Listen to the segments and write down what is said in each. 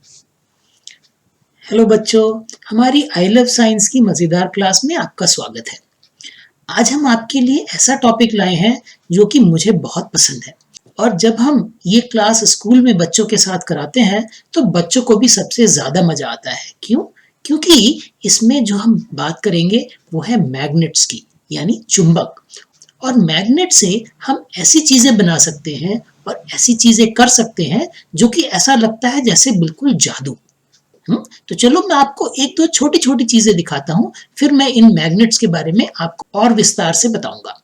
Hello बच्चों, हमारी I love science की मज़ेदार क्लास में आपका स्वागत है। आज हम आपके लिए ऐसा टॉपिक लाए हैं जो कि मुझे बहुत पसंद है। और जब हम ये क्लास स्कूल में बच्चों के साथ कराते हैं तो बच्चों को भी सबसे ज़्यादा मज़ा आता है। क्यों? क्योंकि इसमें जो हम बात करेंगे वो है मैग्नेट्स की, यानी चुंबक। और मैग्नेट से हम ऐसी चीज़ें बना सकते हैं और ऐसी चीज़ें कर सकते हैं जो कि ऐसा लगता है जैसे बिल्कुल जादू। तो चलो मैं आपको एक दो छोटी छोटी चीजें दिखाता हूँ, फिर मैं इन मैग्नेट्स के बारे में आपको और विस्तार से बताऊंगा।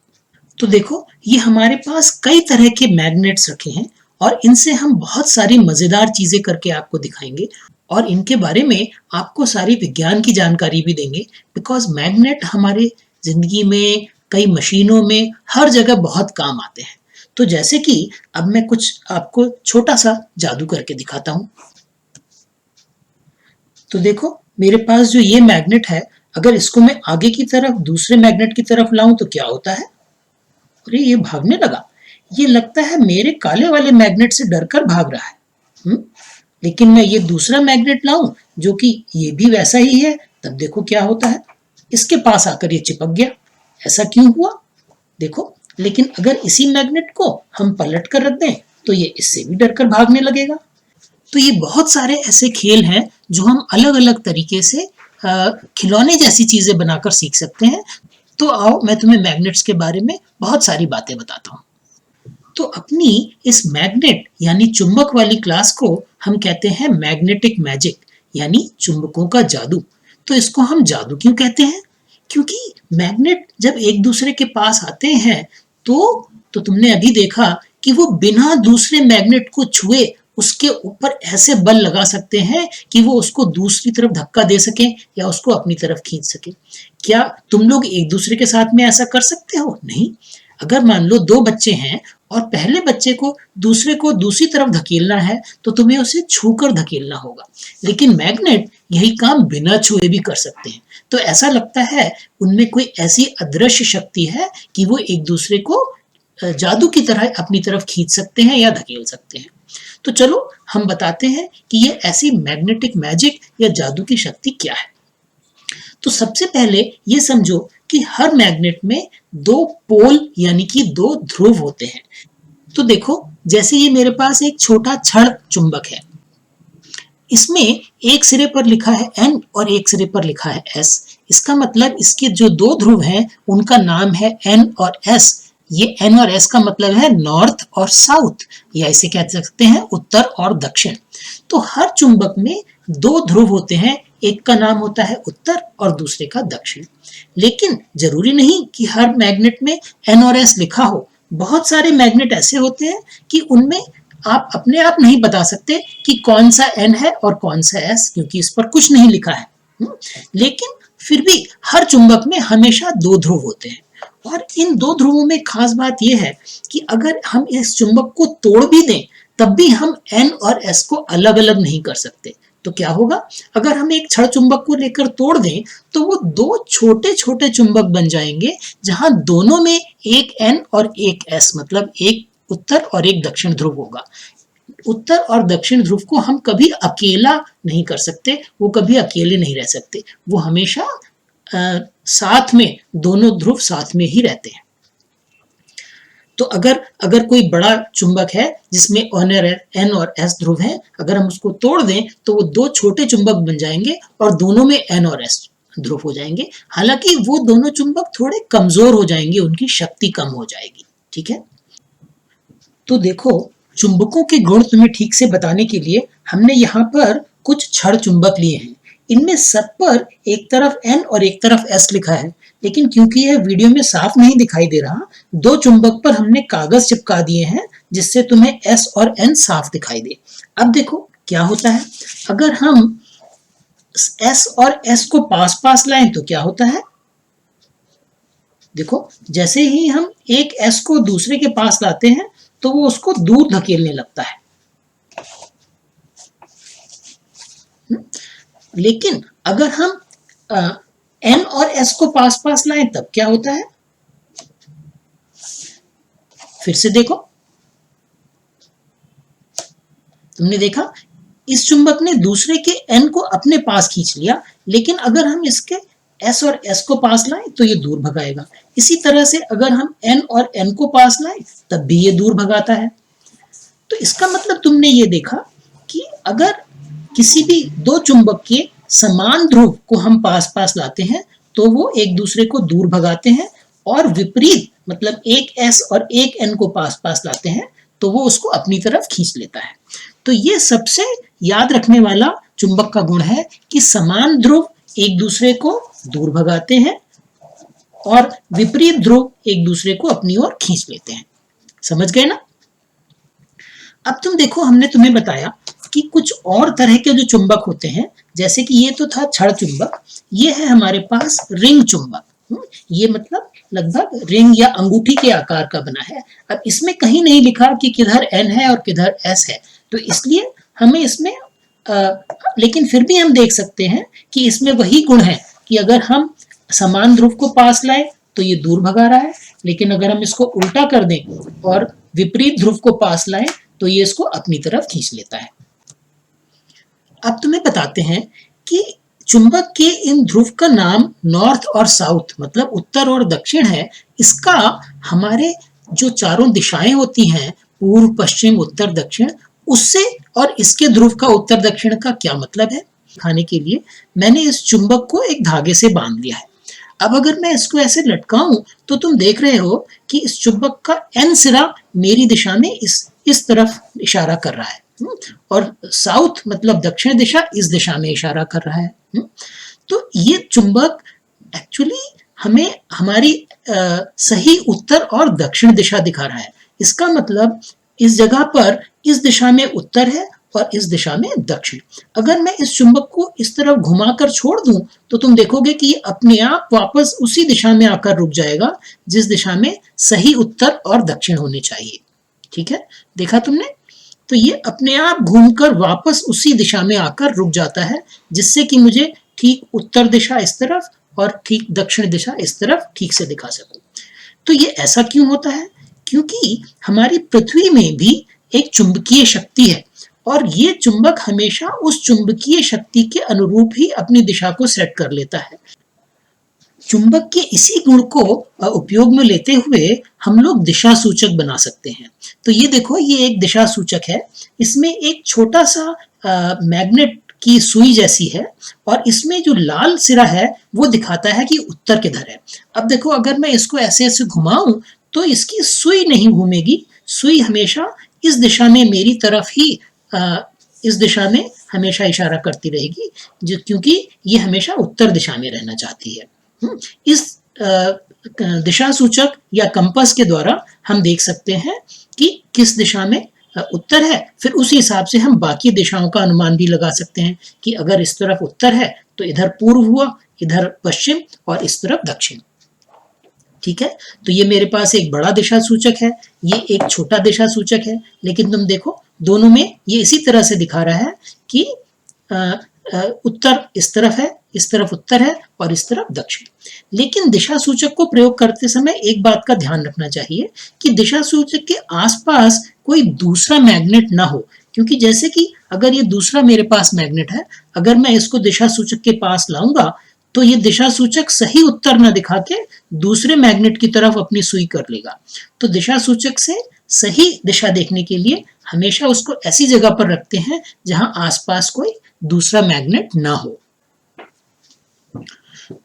तो देखो, ये हमारे पास कई तरह के मैग्नेट्स रखे हैं और इनसे हम बहुत सारी मजेदार चीजें करके आपको दिखाएंगे और इनके बारे में आपको सारी विज्ञान की जानकारी भी देंगे। बिकॉज मैग्नेट हमारे जिंदगी में, कई मशीनों में, हर जगह बहुत काम आते हैं। तो जैसे कि अब मैं कुछ आपको छोटा सा जादू करके दिखाता हूँ। तो देखो, मेरे पास जो ये मैग्नेट है, अगर इसको मैं आगे की तरफ दूसरे मैग्नेट की तरफ लाऊं तो क्या होता है? अरे, ये भागने लगा। ये लगता है मेरे काले वाले मैग्नेट से डरकर भाग रहा है। हुँ? लेकिन मैं ये दूसरा मैग्नेट लाऊं जो कि ये भी वैसा ही है, तब देखो क्या होता है? इसके पास आकर ये चिपक गया। ऐसा क्यों हुआ? देखो, लेकिन अगर इसी मैग्नेट को हम पलट कर रख दें तो ये इससे भी डरकर भागने लगेगा। तो ये बहुत सारे ऐसे खेल हैं जो हम अलग अलग तरीके से खिलौने जैसी चीजें बनाकर सीख सकते हैं। तो आओ, मैं तुम्हें मैग्नेट्स के बारे में बहुत सारी बातें बताता हूँ। तो अपनी इस मैग्नेट यानी चुंबक वाली क्लास को हम कहते हैं मैग्नेटिक मैजिक, यानी चुंबकों का जादू। तो इसको हम जादू क्यों कहते हैं? क्योंकि मैग्नेट जब एक दूसरे के पास आते हैं तो तुमने अभी देखा कि वो बिना दूसरे मैग्नेट को छुए उसके ऊपर ऐसे बल लगा सकते हैं कि वो उसको दूसरी तरफ धक्का दे सके या उसको अपनी तरफ खींच सके। क्या तुम लोग एक दूसरे के साथ में ऐसा कर सकते हो? नहीं। अगर मान लो दो बच्चे हैं और पहले बच्चे को दूसरे को दूसरी तरफ धकेलना है तो तुम्हें उसे छूकर धकेलना होगा। लेकिन मैग्नेट यही काम बिना छुए भी कर सकते हैं। तो ऐसा लगता है उनमें कोई ऐसी अदृश्य शक्ति है कि वो एक दूसरे को जादू की तरह अपनी तरफ खींच सकते हैं या धकेल सकते हैं। तो चलो हम बताते हैं कि ये ऐसी मैग्नेटिक मैजिक या जादू की शक्ति क्या है। तो सबसे पहले ये समझो कि हर मैग्नेट में दो पोल यानी कि दो ध्रुव होते हैं। तो देखो, जैसे ये मेरे पास एक छोटा छड़ चुंबक है, इसमें एक सिरे पर लिखा है N और एक सिरे पर लिखा है S। इसका मतलब इसके जो दो ध्रुव हैं उनका नाम है N और S। ये N और S का मतलब है नॉर्थ और साउथ, या इसे कह सकते हैं उत्तर और दक्षिण। तो हर चुंबक में दो ध्रुव होते हैं, एक का नाम होता है उत्तर और दूसरे का दक्षिण। लेकिन जरूरी नहीं कि हर मैग्नेट में N और S लिखा हो। बहुत सारे मैग्नेट ऐसे होते हैं कि उनमें आप अपने आप नहीं बता सकते कि कौन सा N है और कौन सा S, क्योंकि इस पर कुछ नहीं लिखा है। लेकिन फिर भी हर चुंबक में हमेशा दो ध्रुव होते हैं। और इन दो ध्रुवों में खास बात यह है कि अगर हम इस चुंबक को तोड़ भी दें तब भी हम N और S को अलग अलग नहीं कर सकते। तो क्या होगा? अगर हम एक छड़ चुंबक को लेकर तोड़ दें तो वो दो छोटे छोटे चुंबक बन जाएंगे, जहां दोनों में एक N और एक S, मतलब एक उत्तर और एक दक्षिण ध्रुव होगा। उत्तर और दक्षिण ध्रुव को हम कभी अकेला नहीं कर सकते, वो कभी अकेले नहीं रह सकते, वो हमेशा साथ में, दोनों ध्रुव साथ में ही रहते हैं। तो अगर अगर कोई बड़ा चुंबक है जिसमें N और S ध्रुव हैं, अगर हम उसको तोड़ दें तो वो दो छोटे चुंबक बन जाएंगे और दोनों में N और S ध्रुव हो जाएंगे। हालांकि वो दोनों चुंबक थोड़े कमजोर हो जाएंगे, उनकी शक्ति कम हो जाएगी। ठीक है? तो देखो, चुंबकों के गुण तुम्हें ठीक से बताने के लिए हमने यहाँ पर कुछ छड़ चुंबक लिए हैं। इनमें सब पर एक तरफ N और एक तरफ S लिखा है, लेकिन क्योंकि यह वीडियो में साफ नहीं दिखाई दे रहा, दो चुंबक पर हमने कागज चिपका दिए हैं जिससे तुम्हें S और N साफ दिखाई दे। अब देखो क्या होता है, अगर हम S और S को पास पास लाएं तो क्या होता है? देखो, जैसे ही हम एक S को दूसरे के पास लाते हैं तो वो उसको दूर धकेलने लगता है। लेकिन अगर हम N और S को पास पास लाएं तब क्या होता है? फिर से देखो, तुमने देखा इस चुंबक ने दूसरे के N को अपने पास खींच लिया, लेकिन अगर हम इसके S और S को पास लाएं तो ये दूर भगाएगा। इसी तरह से अगर हम N और N को पास लाएं तब भी ये दूर भगाता है। तो इसका मतलब तुमने ये देखा कि अगर किसी भी दो चुंबक के समान ध्रुव को हम पास पास लाते हैं तो वो एक दूसरे को दूर भगाते हैं, और विपरीत मतलब एक S और एक N को पास पास लाते हैं तो वो उसको अपनी तरफ खींच लेता है। तो ये सबसे याद रखने वाला चुंबक का गुण है कि समान ध्रुव एक दूसरे को दूर भगाते हैं और विपरीत ध्रुव एक दूसरे को अपनी ओर खींच लेते हैं। समझ गए ना? अब तुम देखो, हमने तुम्हें बताया कि कुछ और तरह के जो चुंबक होते हैं, जैसे कि ये तो था छड़ चुंबक, ये है हमारे पास रिंग चुंबक। ये मतलब लगभग रिंग या अंगूठी के आकार का बना है। अब इसमें कहीं नहीं लिखा कि किधर N है और किधर S है, तो इसलिए हमें इसमें लेकिन फिर भी हम देख सकते हैं कि इसमें वही गुण है कि अगर हम समान ध्रुव को पास लाए तो ये दूर भगा रहा है, लेकिन अगर हम इसको उल्टा कर दें और विपरीत ध्रुव को पास लाएं तो ये इसको अपनी तरफ खींच लेता है। अब तुम्हें बताते हैं कि चुंबक के इन ध्रुव का नाम नॉर्थ और साउथ मतलब उत्तर और दक्षिण है। इसका हमारे जो चारों दिशाएं होती हैं, पूर्व पश्चिम उत्तर दक्षिण, उससे और इसके ध्रुव का उत्तर दक्षिण का क्या मतलब है दिखाने के लिए मैंने इस चुंबक को एक धागे से बांध लिया है। अब अगर मैं इसको ऐसे लटकाऊं तो तुम देख रहे हो कि इस चुंबक का N सिरा मेरी दिशा में इस तरफ इशारा कर रहा है और साउथ मतलब दक्षिण दिशा इस दिशा में इशारा कर रहा है। तो ये चुंबक एक्चुअली हमें हमारी सही उत्तर और दक्षिण दिशा दिखा रहा है। इसका मतलब इस जगह पर इस दिशा में उत्तर है और इस दिशा में दक्षिण। अगर मैं इस चुंबक को इस तरफ घुमाकर छोड़ दूं तो तुम देखोगे कि ये अपने आप वापस उसी दिशा में आकर रुक जाएगा जिस दिशा में सही उत्तर और दक्षिण होने चाहिए। ठीक है, देखा तुमने? तो ये अपने आप घूमकर वापस उसी दिशा में आकर रुक जाता है, जिससे कि मुझे ठीक उत्तर दिशा इस तरफ और ठीक दक्षिण दिशा इस तरफ ठीक से दिखा सकूं। तो ये ऐसा क्यों होता है? क्योंकि हमारी पृथ्वी में भी एक चुंबकीय शक्ति है और ये चुंबक हमेशा उस चुंबकीय शक्ति के अनुरूप ही अपनी दिशा को सेट कर लेता है। चुंबक के इसी गुण को उपयोग में लेते हुए हम लोग दिशा सूचक बना सकते हैं। तो ये देखो, ये एक दिशा सूचक है। इसमें एक छोटा सा मैग्नेट की सुई जैसी है और इसमें जो लाल सिरा है वो दिखाता है कि उत्तर किधर है। अब देखो, अगर मैं इसको ऐसे ऐसे घुमाऊं तो इसकी सुई नहीं घूमेगी, सुई हमेशा इस दिशा में मेरी तरफ ही इस दिशा में हमेशा इशारा करती रहेगी, जो क्योंकि ये हमेशा उत्तर दिशा में रहना चाहती है। इस दिशा सूचक या कंपास के द्वारा हम देख सकते हैं कि किस दिशा में उत्तर है। फिर उसी हिसाब से हम बाकी दिशाओं का अनुमान भी लगा सकते हैं कि अगर इस तरफ उत्तर है तो इधर पूर्व हुआ, इधर पश्चिम और इस तरफ दक्षिण। ठीक है, तो ये मेरे पास एक बड़ा दिशा सूचक है, ये एक छोटा दिशा सूचक है, लेकिन तुम देखो दोनों में ये इसी तरह से दिखा रहा है कि उत्तर इस तरफ है, इस तरफ उत्तर है और इस तरफ दक्षिण। लेकिन दिशा सूचक को प्रयोग करते समय एक बात का ध्यान रखना चाहिए कि दिशा सूचक के आसपास कोई दूसरा मैग्नेट ना हो, क्योंकि जैसे कि अगर ये दूसरा मेरे पास मैग्नेट है, अगर मैं इसको दिशा सूचक के पास लाऊंगा तो ये दिशा सूचक सही उत्तर न दिखा के दूसरे मैग्नेट की तरफ अपनी सुई कर लेगा। तो दिशा सूचक से सही दिशा देखने के लिए हमेशा उसको ऐसी जगह पर रखते हैं जहां आसपास कोई दूसरा मैग्नेट ना हो।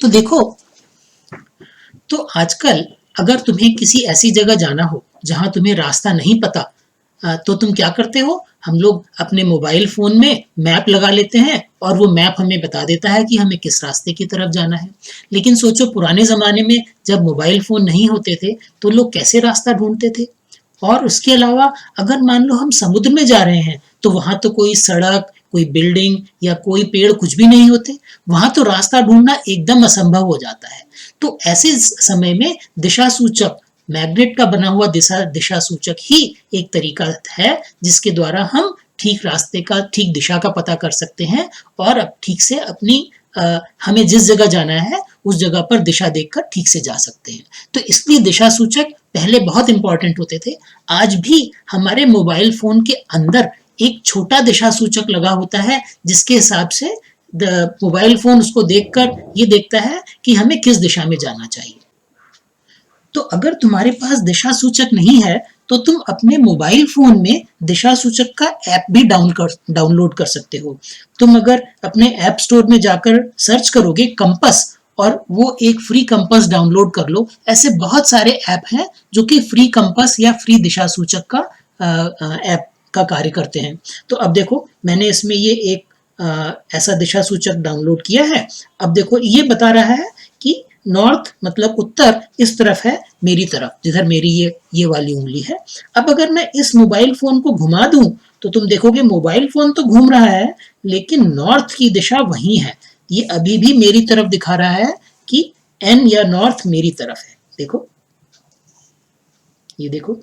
तो देखो, तो आजकल अगर तुम्हें किसी ऐसी जगह जाना हो जहां तुम्हें रास्ता नहीं पता, तो तुम क्या करते हो? हम लोग अपने मोबाइल फोन में मैप लगा लेते हैं और वो मैप हमें बता देता है कि हमें किस रास्ते की तरफ जाना है। लेकिन सोचो, पुराने जमाने में जब मोबाइल फोन नहीं होते थे तो लोग कैसे रास्ता ढूंढते थे? और उसके अलावा अगर मान लो हम समुद्र में जा रहे हैं तो वहां तो कोई सड़क, कोई बिल्डिंग या कोई पेड़ कुछ भी नहीं होते, वहां तो रास्ता ढूंढना एकदम असंभव हो जाता है। तो ऐसे समय में दिशा सूचक, मैग्नेट का बना हुआ दिशा सूचक ही एक तरीका है जिसके द्वारा हम ठीक रास्ते का, ठीक दिशा का पता कर सकते हैं और अब ठीक से अपनी हमें जिस जगह जाना है उस जगह पर दिशा देखकर ठीक से जा सकते हैं। तो इसलिए दिशा सूचक पहले बहुत इंपॉर्टेंट होते थे। आज भी हमारे मोबाइल फोन के अंदर एक छोटा दिशा सूचक लगा होता है जिसके हिसाब से मोबाइल फोन उसको देखकर ये देखता है कि हमें किस दिशा में जाना चाहिए। तो अगर तुम्हारे पास दिशा सूचक नहीं है तो तुम अपने मोबाइल फोन में दिशा सूचक का ऐप भी डाउनलोड कर सकते हो। तुम अगर अपने ऐप स्टोर में जाकर सर्च करोगे कंपास और वो एक फ्री कंपास डाउनलोड कर लो। ऐसे बहुत सारे ऐप हैं जो कि फ्री कंपास या फ्री दिशा सूचक का ऐप का कार्य करते हैं। तो अब देखो मैंने इसमें ये एक ऐसा दिशा सूचक डाउनलोड किया है। अब देखो ये बता रहा है कि नॉर्थ मतलब उत्तर इस तरफ है मेरी तरफ, जिधर मेरी ये वाली उंगली है। अब अगर मैं इस मोबाइल फोन को घुमा दूं तो तुम देखोगे मोबाइल फोन तो घूम रहा है लेकिन नॉर्थ की दिशा वही है। ये अभी भी मेरी तरफ दिखा रहा है कि एन या नॉर्थ मेरी तरफ है। देखो, ये देखो।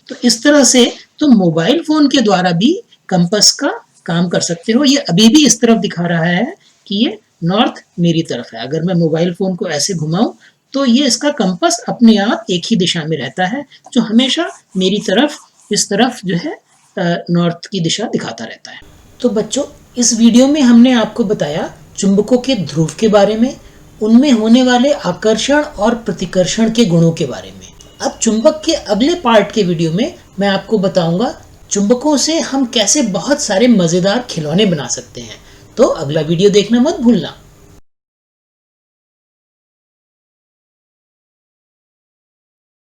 तो इस तरह से तुम मोबाइल फोन के द्वारा भी कंपास का काम कर सकते हो। ये अभी भी इस तरफ दिखा रहा है कि ये नॉर्थ मेरी तरफ है। अगर मैं मोबाइल फोन को ऐसे घुमाऊं तो ये इसका कंपास अपने आप एक ही दिशा में रहता है, जो हमेशा मेरी तरफ इस तरफ जो है नॉर्थ की दिशा दिखाता रहता है। तो बच्चों, इस वीडियो में हमने आपको बताया चुंबकों के ध्रुव के बारे में, उनमें होने वाले आकर्षण और प्रतिकर्षण के गुणों के बारे में। अब चुंबक के अगले पार्ट के वीडियो में मैं आपको बताऊंगा चुंबकों से हम कैसे बहुत सारे मजेदार खिलौने बना सकते हैं। तो अगला वीडियो देखना मत भूलना।